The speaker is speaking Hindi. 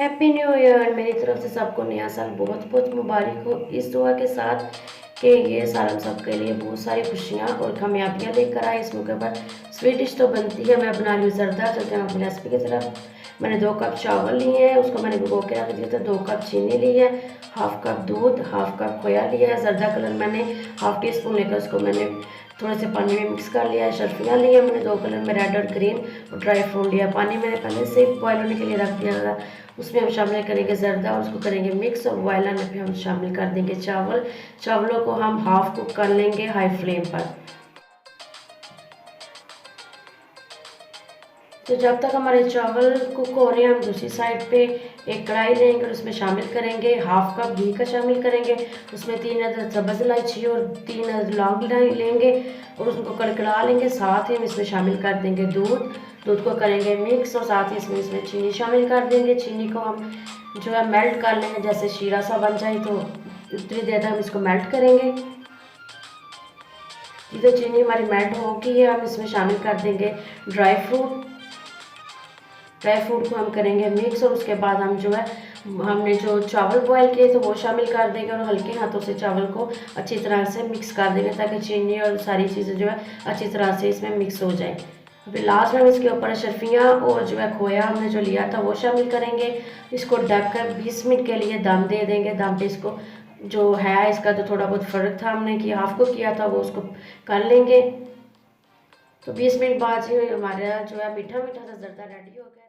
Happy new year. मेरी तरफ से सबको नया साल बहुत बहुत मुबारक हो, इस दुआ के साथ कि ये साल हम सब के लिए बहुत सारी खुशियाँ और कामयाबियाँ लेकर आए। इस मौके पर स्वीट डिश तो बनती है, मैं बना रही हूँ जर्दा। चलते हैं अपनी रेसिपी की तरफ। मैंने 2 कप चावल लिए हैं, उसको मैंने भिगो के रख दिया था। 2 कप चीनी ली है, हाफ कप दूध, हाफ कप खोया लिया है। जर्दा कलर मैंने हाफ टी स्पून लेकर उसको मैंने थोड़े से पानी में मिक्स कर लिया है। शर्फियाँ ली है मैंने 2 कलर में, रेड और ग्रीन, और ड्राई फ्रूट लिया। पानी मैंने पहले से बॉयल होने के लिए रख दिया था। उसमें हम शामिल करेंगे जर्दा और उसको करेंगे मिक्स, और बॉयल आने पे हम शामिल कर देंगे चावल। चावलों को हम हाफ कुक कर लेंगे हाई फ्लेम पर। तो जब तक हमारे चावल कुक हो रहे हैं, हम दूसरी साइड पे एक कढ़ाई लेंगे और उसमें शामिल करेंगे हाफ कप घी का शामिल करेंगे। उसमें 3 अदद सब्ज़ इलायची और 3 अदद लौंग लेंगे और उसको कड़कड़ा लेंगे। साथ ही हम इसमें शामिल कर देंगे दूध। दूध को करेंगे मिक्स और साथ ही इसमें चीनी शामिल कर देंगे। चीनी को हम जो है मेल्ट कर लेंगे, जैसे शीरा सा बन जाए तो उतनी देर तक हम इसको मेल्ट करेंगे। जिधर चीनी हमारी मेल्ट होगी है, हम इसमें शामिल कर देंगे ड्राई फ्रूट। ड्राई फ्रूट को हम करेंगे मिक्स और उसके बाद हम जो है हमने जो चावल बॉयल किए थे वो शामिल कर देंगे और हल्के हाथों से चावल को अच्छी तरह से मिक्स कर देंगे ताकि चीनी और सारी चीज़ें जो है अच्छी तरह से इसमें मिक्स हो जाए। फिर लास्ट में हम इसके ऊपर शर्फियाँ और जो है खोया हमने जो लिया था वो शामिल करेंगे। इसको ढककर 20 मिनट के लिए दम दे देंगे। दम पे इसको जो है इसका तो थोड़ा बहुत फ़र्क था, हमने कि हाफ को किया था वो उसको कर लेंगे। तो 20 मिनट बाद ही हमारा जो है मीठा मीठा सा जर्दा रेडी हो गया।